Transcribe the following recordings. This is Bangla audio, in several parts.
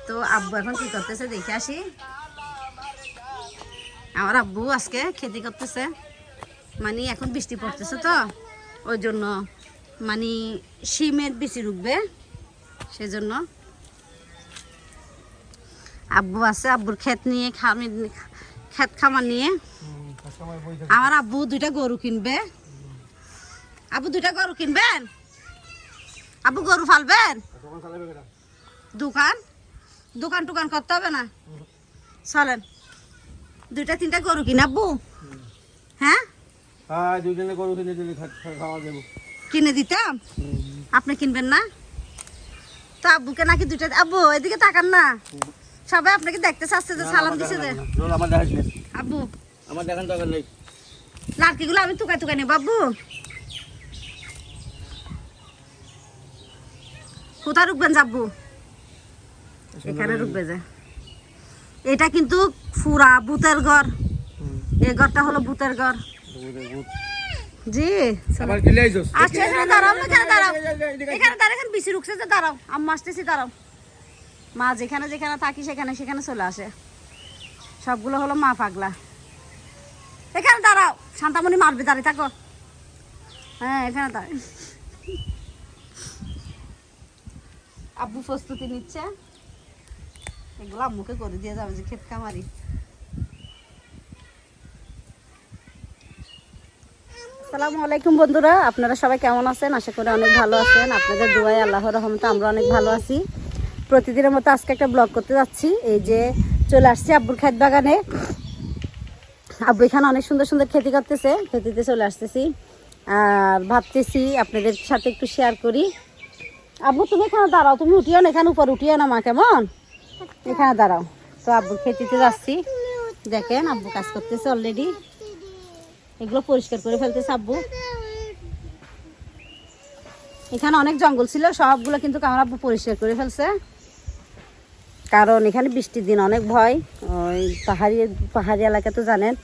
তো আব্বু এখন কি করতেছে দেখে আসি। আমার আব্বু আজকে খেতি করতেছে, মানে এখন বৃষ্টি পড়তেছে তো ওই জন্য মানে সিমের বেশি রুখবে, সেজন্য আব্বু আছে। আব্বুর ক্ষেত নিয়ে ক্ষেত খামার নিয়ে আমার আব্বু 2টা গরু কিনবে। আব্বু 2টা গরু কিনবেন? আব্বু গরু ফালবেন? দোকান দোকান টোকান করতে হবে না, চলেন 2টা 3টা গরু কিনে আব্বু। হ্যাঁ কিনে দিতাম, আপনি কিনবেন না তো? আব্বুকে নাকি 2টা। আব্বু এদিকে তাকান না, সবাই আপনাকে দেখতে চাচ্ছে যে সালাম দিছে যে। আব্বু আমার দেখান দরকার নেই, লাড়কিগুলো আমি টুকাই টুকাই নেব। আব্বু কোথায় রুকবেন আব্বু? এখানে রুকবে যে। এটা কিন্তু পুরা ভূতের ঘর, এই ঘরটা হলো ভূতের ঘর। জি আচ্ছা দাঁড়াও, এখানে দাঁড়াও, এখানে দাঁড়াও, এখানে বেশি রুকছে যে, দাঁড়াও আম্মা আসতেছি, দাঁড়াও। মা যেখানে যেখানে থাকি সেখানে সেখানে চলে আসে, সবগুলো হলো মা পাগলা। এখানে দাঁড়াও, শান্তামণি মারবে, দাঁড়িয়ে থাকো। হ্যাঁ এখানে দাঁড়ায়। আব্বু প্রস্তুতি নিচ্ছে, এগুলো আম্মুকে করে দিয়ে যাবে যে ক্ষেত কামারি। আসসালামু আলাইকুম বন্ধুরা, আপনারা সবাই কেমন আছেন? আশা করি অনেক ভালো আছেন। আপনাদের দোয়ায় আল্লাহর রহমতে আমরা অনেক ভালো আছি। প্রতিদিনের মতো আজকে একটা ব্লগ করতে যাচ্ছি। এই যে চলে আসছি আব্বুর ক্ষেত বাগানে। আব্বু এখানে অনেক সুন্দর সুন্দর খেতি করতেছে, খেতিতে চলে আসতেছি আর ভাবতেছি আপনাদের সাথে একটু শেয়ার করি। আব্বু তুমি এখানে দাঁড়াও, তুমি উঠিও না, এখানে উপর উঠিও না মা, কেমন? এখানে দাঁড়াও। তো আব্বুর খেতিতে যাচ্ছি, দেখেন আব্বু কাজ করতেছে অলরেডি। এগুলো পরিষ্কার করে ফেলতেছে আব্বু। এখানে অনেক জঙ্গল ছিল, সবগুলো কিন্তু আমার আব্বু পরিষ্কার করে ফেলছে, কারণ এখানে বৃষ্টির দিন অনেক ভয়। ওই পাহাড়ি এলাকা তো জানেন,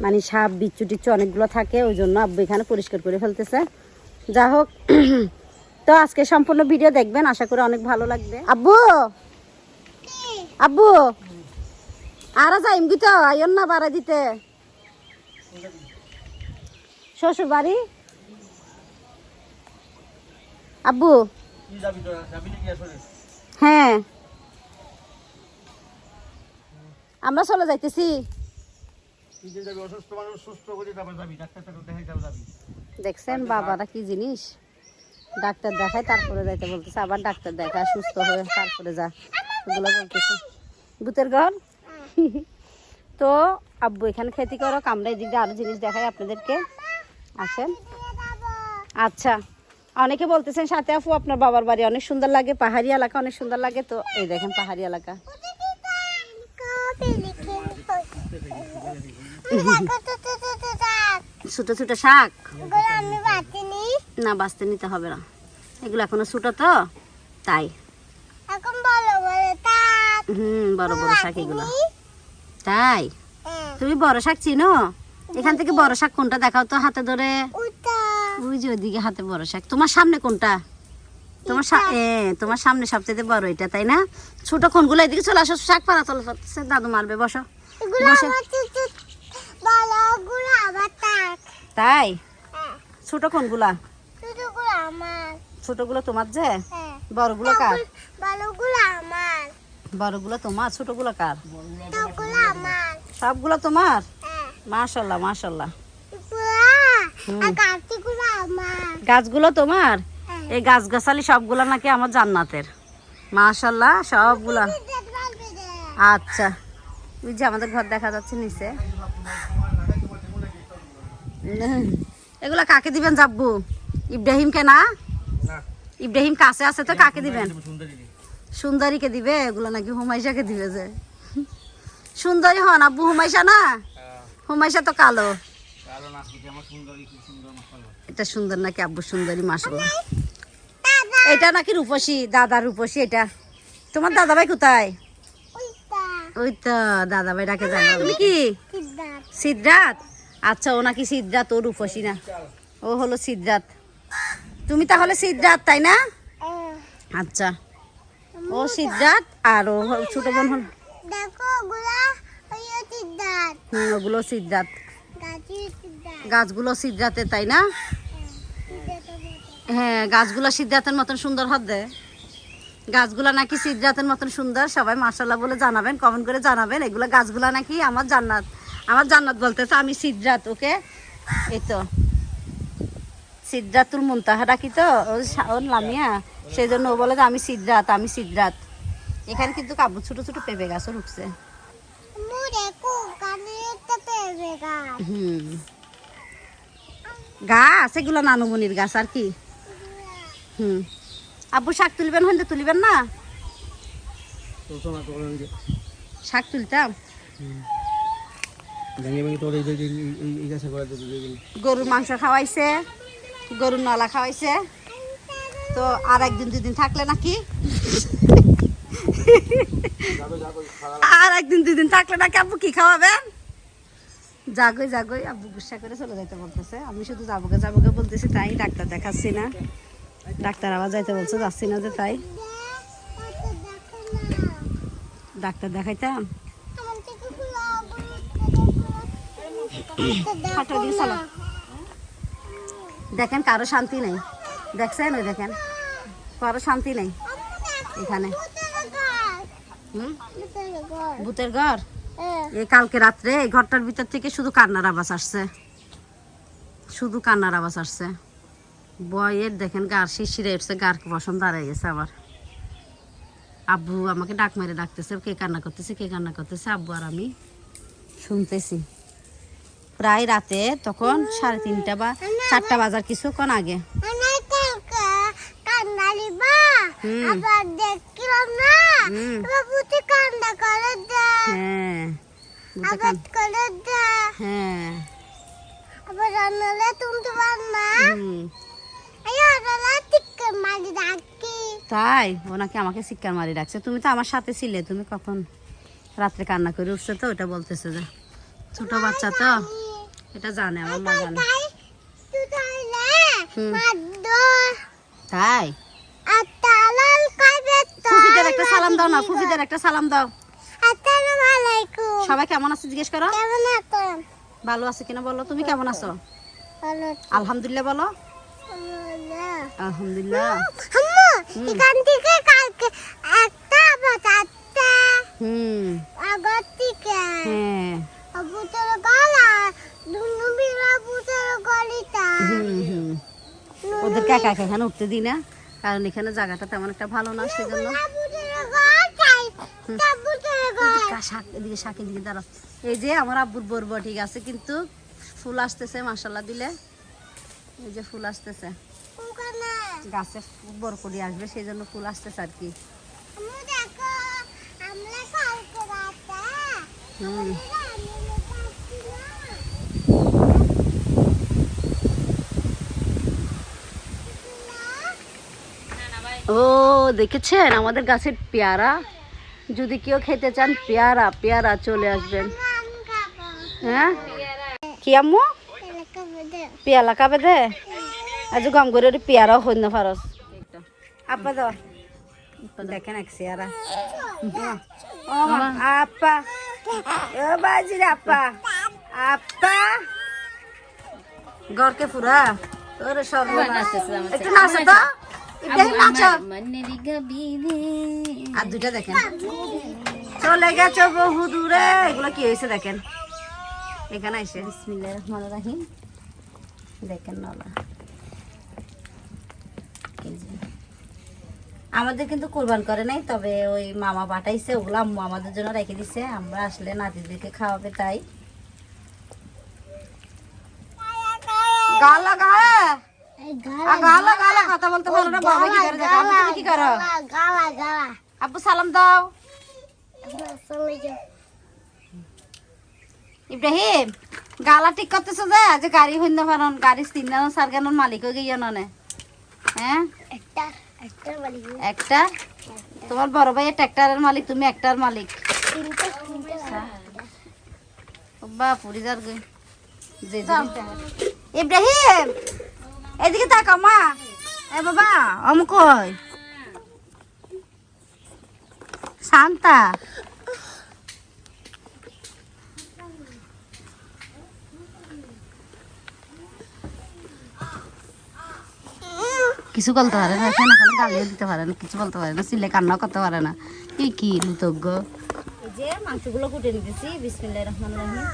মানে সাপ বিচ্ছু টিচ্ছু অনেকগুলো থাকে, ওই জন্য আব্বু এখানে পরিষ্কার করে ফেলতেছে। যা হোক, তো আজকে সম্পূর্ণ ভিডিও দেখবেন, আশা করি অনেক ভালো লাগবে। আব্বু আব্বু আর যাইম গিতো, আইন না বাড়া দিতে শ্বশুর বাড়ি। আব্বু হ্যাঁ আমরা চলে যাইতেছি। দেখছেন বাবারা কি জিনিস, ডাক্তার দেখায় তারপরে যাইতে বলতেছে, আবার ডাক্তার দেখায় সুস্থ হয়ে তারপরে যা, এগুলো বলতেছে। ভূতের ঘর। তো আব্বু এখানে খেতে করো, আমরা এদিকে আরো জিনিস দেখাই আপনাদেরকে, আসেন। আচ্ছা, অনেকে বলতেছেন সাথে আপু আপনার বাবার বাড়ি অনেক সুন্দর লাগে, পাহাড়ি এলাকা অনেক সুন্দর লাগে। তো এই দেখেন পাহাড়ি এলাকা। ছোট ছোট শাক না, বাঁচতে নিতে হবে না, এগুলো এখনো ছোট তো তাই। বড় বড় শাক এগুলো, তাই? তুমি বড় শাক চিনো? এখান থেকে বড় শাক কোনটা দেখাও তো হাতে ধরে। ওই যে ওইদিকে হাতে বড় শাক। তোমার সামনে কোনটা? তোমার সামনে সবচেয়ে বড় এটা, তাই না? ছোট কোনগুলো? এদিকে চলে আসো, শাক পাড়া চলে যাচ্ছে, দাদু মারবে, বসো বসে। তাই ছোট কোনগুলা? ছোটগুলো তোমার, যে বড়গুলো কার? বড়গুলো তোমার, ছোটগুলো কার? সবগুলো তোমার? মাশাআল্লাহ মাশাআল্লাহ। গাছগুলো তোমার? এই গাছ গাছালি সবগুলা নাকি আমার জান্নাতের, মাশাআল্লাহ সবগুলা। আচ্ছা, ওই যে আমাদের ঘর দেখা যাচ্ছে নিচে। এগুলা কাকে দিবেন যাব্বু? ইব্রাহিমকে না? ইব্রাহিম কাছে আছে তো, কাকে দিবেন? সুন্দরীকে দিবে। এগুলো নাকি হুমাইশাকে দিবে। যে সুন্দরী হন আব্বু, হুমাইশা না? হুমাইশা তো কালো। এটা সুন্দর নাকি আব্বু? সুন্দরী মাশাআল্লাহ। এটা নাকি রূপসী, দাদা রূপসী। এটা তোমার দাদা ভাই কোথায়? ওই তো দাদা ভাই ডাকে জানো। তুমি কি সিদ্ধার্থ? আচ্ছা, ও নাকি সিদ্ধার্থ, ও রূপসী না, ও হলো সিদ্ধার্থ। তুমি তাহলে সিদ্ধার্থ, তাই না? আচ্ছা, ও সিদ্ধাত আর ও ছোট বোন হল দেখো ওগুলা ওই সিদ্ধাত ওগুলো সিদ্ধাত গাছি সিদ্ধাত গাছগুলো সিদ্ধাতে তাই না হ্যাঁ গাছগুলো সিদ্ধাতের মতন সুন্দর হবে গাছগুলা নাকি সিদ্ধাতের মতন সুন্দর সবাই মাশাআল্লাহ বলে জানাবেন কমেন্ট করে জানাবেন এগুলো গাছগুলা নাকি আমার জান্নাত বলতেছে আমি সিদ্ধাত ওকে এই তো সিদ্ধাতুল মুনতাহা ডাকি তো ওর লামিয়া সেই জন্য ও বলে যে আমি সিদ্ধাত এখানে কিন্তু কাবু ছোট ছোট পেঁপে গাছও উঠছে গাছ এগুলো নানুমনির গাছ আর কি আব্বু শাক তুলবেন হইতে তুলিবেন না শাক তুলতাম গরুর মাংস খাওয়াইছে গরুর নলা খাওয়াইছে তো আর একদিন 2 দিন থাকলে নাকি আর একদিন 2 দিন থাকলে নাকি আব্বু কি খাওয়াবেন জাগই আব্বু গুসা করে চলে যাইতে বলতেছে আমি শুধু যাবোগে বলতেছি তাই ডাক্তার দেখাচ্ছি না ডাক্তার আবার যাইতে বলছে যাচ্ছি না যে তাই ডাক্তার দেখাইতাম দেখেন কারো শান্তি নেই দেখছেন ওই দেখেন কারো শান্তি নেই এখানে ভূতের ঘর এই কালকে রাত্রে এই ঘরটার ভিতর থেকে শুধু কান্নার আওয়াজ আসছে বয়ের দেখেন গার শিশিরে উঠছে গার বসন দাঁড়ায় গেছে আবার আব্বু আমাকে ডাক মেরে ডাকতেছে কে কান্না করতেছে আব্বু আর আমি শুনতেছি প্রায় রাতে তখন 3:30 বা 4টা বাজার কিছুক্ষণ আগে তাই ওনাকে আমাকে শিক্ষার মারি রাখছে তুমি তো আমার সাথে ছিলে তুমি কখন রাত্রে কান্না করে উঠছে তো ওটা বলতেছে যে ছোট বাচ্চা তো এটা জানে আমার মা জানে তাই ফুফিদের একটা সালাম দাও না ফুফিদের একটা সালাম দাও সবাই কেমন আছে জিজ্ঞেস করো ভালো আছে কিনা বলো তুমি কেমন আছো আলহামদুলিল্লাহ বলো আলহামদুলিল্লাহ এখান থেকে কালকে একটা বাতাতে আগত থেকে আবুতের গলা দুনুবিরা আবুতের গলিটা ওদের কাকা এখানে উঠতে দিই না কারণ এখানে জায়গাটা তেমন একটা ভালো না সেজন্য এদিকে শাকের দিকে দাঁড়াও এই যে আমার আব্বুর বরবটি গাছে কিন্তু ফুল আসতেছে মাশাআল্লাহ দিলে এই যে ফুল আসতেছে গাছে বরকরি আসবে সেই জন্য ফুল আসতেছে আর কি ও দেখেছেন আমাদের গাছের পেয়ারা যদি কেউ খেতে চান পেয়ারা চলে আসবেন হ্যাঁ কি আম্মু পেয়ালা খাবে দে আজ গম করে পেয়ারাও হই না ফারস আপা দাও দেখেন এক পেয়ারা আপা ও বাজি রে আপা গরকে পুরা তোর সব একটু নাচো তো আর দুইটা দেখেন চলে গেছে বহু দূরে এগুলো কি হয়েছে দেখেন এখানে এসে বিসমিল্লাহির রহমানির রহিম দেখেন নলা আমাদের কিন্তু কুরবান করে নাই তবে ওই মামা পাঠাইছে ওগুলো আম্মু আমাদের জন্য রেখে দিছে আমরা আসলে নাতিদেরকে খাওয়াবে তাই গালা গালা গালা গালা কথা বলতে পারো না বাবা কি করে দেখো তুমি কি করো গালা গালা আব্বু সালাম দাও ইব্রাহিম গালা ঠিক করতেছ যে গাড়ি হইন পারন গাড়ি তিনজন সারগানোর মালিক হয়ে গিয়ে নে হ্যাঁ একটা তোমার বড় ভাই ট্রাক্টরের মালিক তুমি একটার মালিক বাপুরি যার গে ইব্রাহিম এদিকে তাকাও মা এ বাবা অমুক শান্তা কিছু বলতে পারে না, এখানে কোনো গালিও দিতে পারে না, কিছু বলতে পারে না, সিলে কান্নাও করতে পারে না। কি কৃতজ্ঞ। এই যে মাংসগুলো কুটে নিতেছি, বিসমিল্লাহির রহমানির রহিম।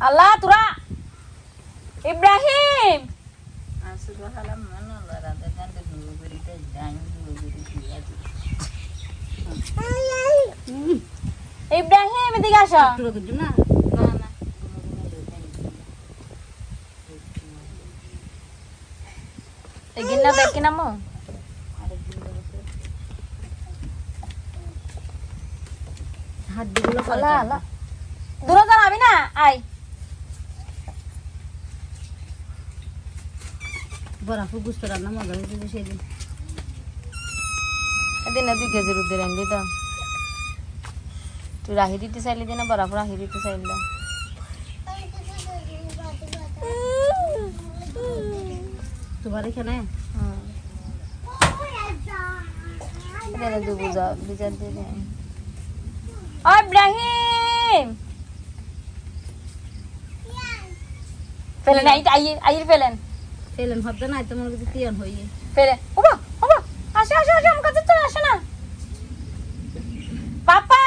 আল্লাহ তুরা ইব্রাহিম ইব্রাহিম এদিকে আসো। না এগিনা দেখি নামো হাড্ডিগুলো আল্লাহ আল্লাহ দূরে যাবি না আয় বরাফু বুঝতে রান্না মজা হয়েছে যে সেদিন। এদিন 2 কেজি রুদ্র আনলি তো তুই রাহি দিতে চাইলি দিনা বরাবর রাহি দিতে চাইলি তোমার এখানে এদিনে দু বুঝা বিচার দিয়ে ও ইব্রাহিম ফেলেন আই ফেলেন ফেলেন হবে না, তোমার কাছে তিয়ান হইয়ে ফেলেন ওবা ওবা আসো আসো আসো আমার কাছে চলে আসো না পাপা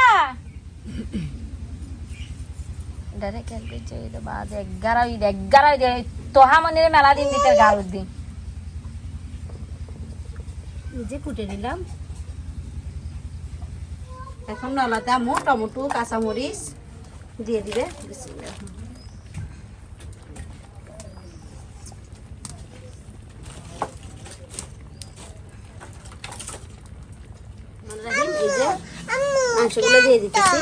ডারে খেল দিচ্ছে এই তো বাদ 11 দে তোহা মনে মেলা দিন দিতে গাল দিন নিজে কুটে নিলাম। এখন নলাতে আমু টমেটো কাঁচামরিচ দিয়ে দিবে। বিসমিল্লাহ। এই যে মাংসগুলো দিয়ে দিতেছি।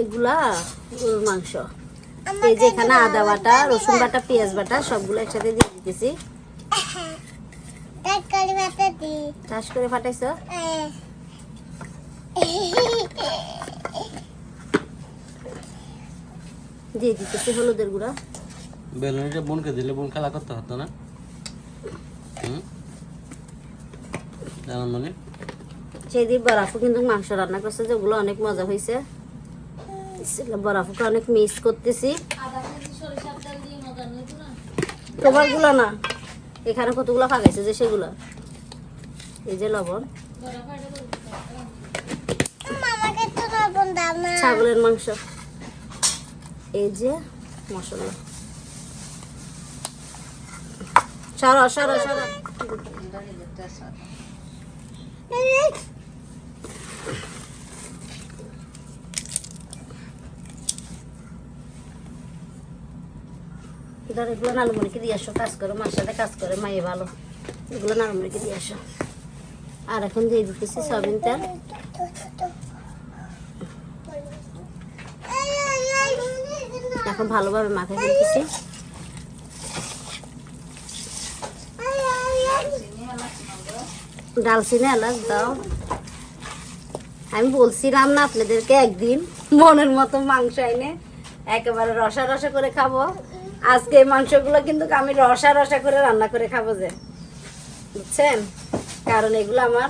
এগুলা গরুর মাংস। এই যে এখানে আদা বাটা, রসুন বাটা, পেঁয়াজ বাটা সবগুলো একসাথে দিয়ে দিতেছি। চাষ করে ফাটাইছ। দিয়ে দিতেছি হলুদের গুঁড়া। বেলুনিটা বোনকে দিলে বোন খেলা করতে হতো না। জানেন মানে সেদিন বরাফু কিন্তু মাংস রান্না করছে, যেগুলো অনেক মজা হয়েছে। বরাফুকে অনেক মিস করতেছি। তোমার গুলো না, এখানে কতগুলো ফাঁকাইছে যে সেগুলো। এই যে লবণ, ছাগলের মাংস, এই যে মশলা। সরা সরা সরা এগুলো নালুমনিকে দিয়ে আসো, কাজ করো, মার সাথে কাজ করে, মায়ে ভালো। এগুলো নালুমনিকে দিয়ে আসো। আর এখন দিয়ে দিতেছি সয়াবিন তেল। এখন ভালোভাবে মাখাই ফেলতেছি। ডালচিনি এলাচ দাও। আমি বলছিলাম না আপনাদেরকে একদিন মনের মতো মাংস এনে একেবারে রসা রসা করে খাবো। আজকে এই মাংসগুলো কিন্তু আমি রসা রসা করে রান্না করে খাবো, যে বুঝছেন। কারণ এগুলো আমার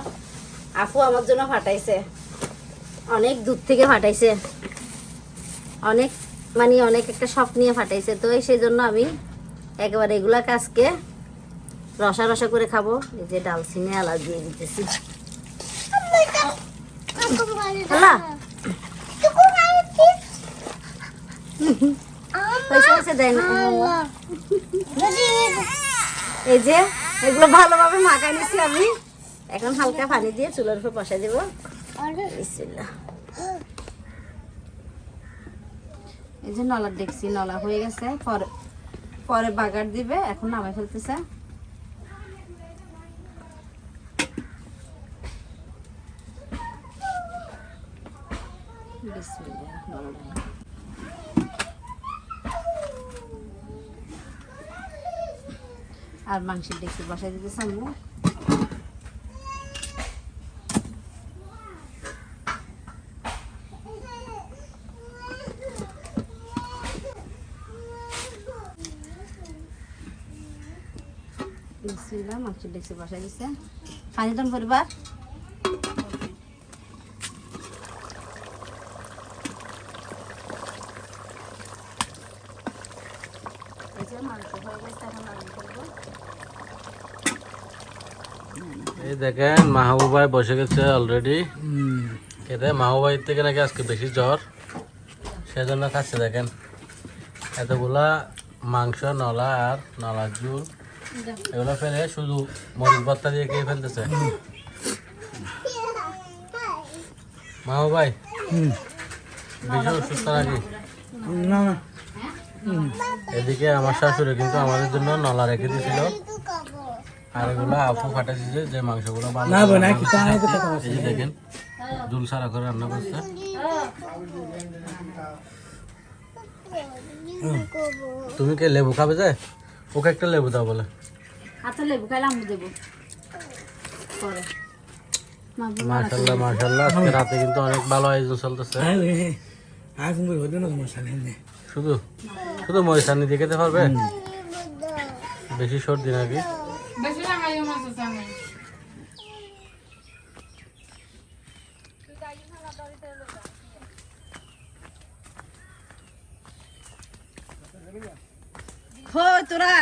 আপু আমার জন্য ফাটাইছে, অনেক দূর থেকে ফাটাইছে, অনেক মানে অনেক একটা শখ নিয়ে ফাটাইছে। তো সেই জন্য আমি একেবারে এগুলাকে আজকে রসা রসা করে খাবো। এই যে ডালচিনি এলাচ দিয়ে দিতেছি। হ্যালো এই যে এগুলো ভালোভাবে মাখাই নিচ্ছি আমি। এখন হালকা পানি দিয়ে চুলার উপর বসাই দেবো। এই যে নলা দেখছি, নলা হয়ে গেছে, পরে বাগার দিবে। এখন নামাই ফেলতেছে। আর মাংসের ডেকচি বসাই দিতে সামনে। বিসমিল্লাহ, মাংস ডেক্সে বসাই দিছে। পানি দাম পরিবার এই দেখেন মাহবুবাই বসে গেছে অলরেডি খেতে। মাহবুবাইয়ের থেকে নাকি আজকে বেশি জ্বর, সেজন্য খাচ্ছে। দেখেন এতগুলা মাংস, নলা আর নলার ঝুল এগুলো ফেলে শুধু মরিচ ভর্তা দিয়ে খেয়ে ফেলতেছে। মাহবুবাই বেশি অসুস্থ নাকি? এদিকে আমার শাশুড়ি কিন্তু আমাদের জন্য নলা রেখে দিয়েছিল, আর এগুলো আপু ফাটাইছে যে মাংসগুলো এই যে দেখেন দুল সারা করে রান্না করছে। তুমি কে লেবু খাবে? যে ওকে একটা লেবু দাও বলে। আচ্ছা লেবু খাইলে আম্মু দেবো পরে। মাশাআল্লাহ মাশাআল্লাহ, আজকে রাতে কিন্তু অনেক ভালো আয়োজন চলতেছে। শুধু শুধু মরিচানি দিয়ে খেতে পারবে? বেশি সর্দি নাকি? কই তোরা?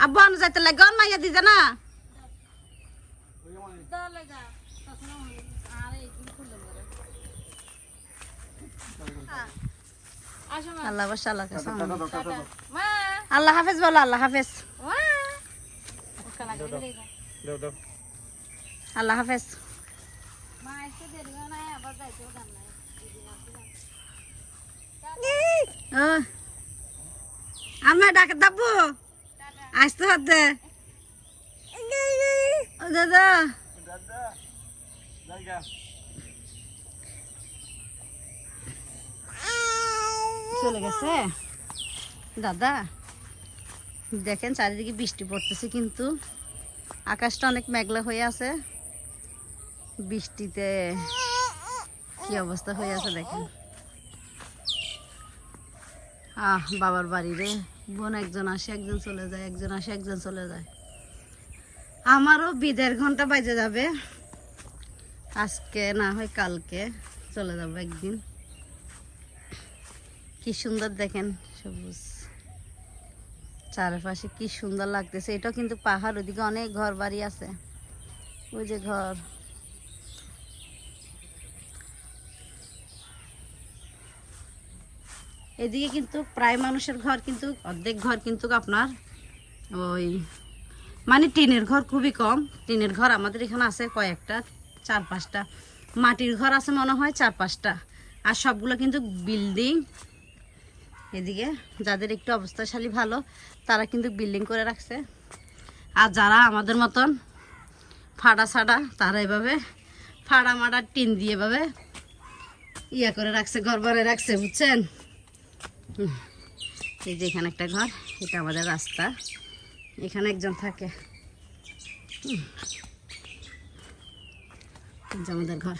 আব্বু আনো যাইতে লাগে গন মাইয়া দিতে না। আল্লাহ বাসা আল্লাহ কাছে আল্লাহ হাফেজ বলো। আল্লাহ হাফেজ, আল্লাহ হাফেজ। আমি ডাকে দাবু আসতে হতে দাদা। চলে গেছে দাদা। দেখেন চারিদিকে বৃষ্টি পড়তেছে, কিন্তু আকাশটা অনেক মেঘলা হয়ে আছে। বৃষ্টিতে কি অবস্থা হয়ে আছে দেখেন। বাবার বাড়ি রে, বোন একজন আসে একজন চলে যায়, একজন আসে একজন চলে যায়। আমারও বিদের ঘন্টা বাজে যাবে, আজকে না হয় কালকে চলে যাবো একদিন। কি সুন্দর দেখেন সবুজ চারপাশে, কি সুন্দর লাগতেছে। এটাও কিন্তু পাহাড়, ওদিকে অনেক ঘর বাড়ি আছে, ওই যে ঘর। এদিকে কিন্তু প্রায় মানুষের ঘর, কিন্তু অর্ধেক ঘর কিন্তু আপনার ওই মানে টিনের ঘর খুবই কম। টিনের ঘর আমাদের এখানে আছে কয়েকটা, 4-5টা। মাটির ঘর আছে মনে হয় 4-5টা, আর সবগুলো কিন্তু বিল্ডিং। এদিকে যাদের একটু অবস্থাশালী ভালো তারা কিন্তু বিল্ডিং করে রাখছে, আর যারা আমাদের মতন ফাড়া ছাড়া তারা এভাবে ফাড়া মাড়া টিন দিয়ে এভাবে ইয়া করে রাখছে, ঘর বাড়ি রাখছে, বুঝছেন। এই যে এখানে একটা ঘর, এটা আমাদের রাস্তা, এখানে একজন থাকে, আমাদের ঘর।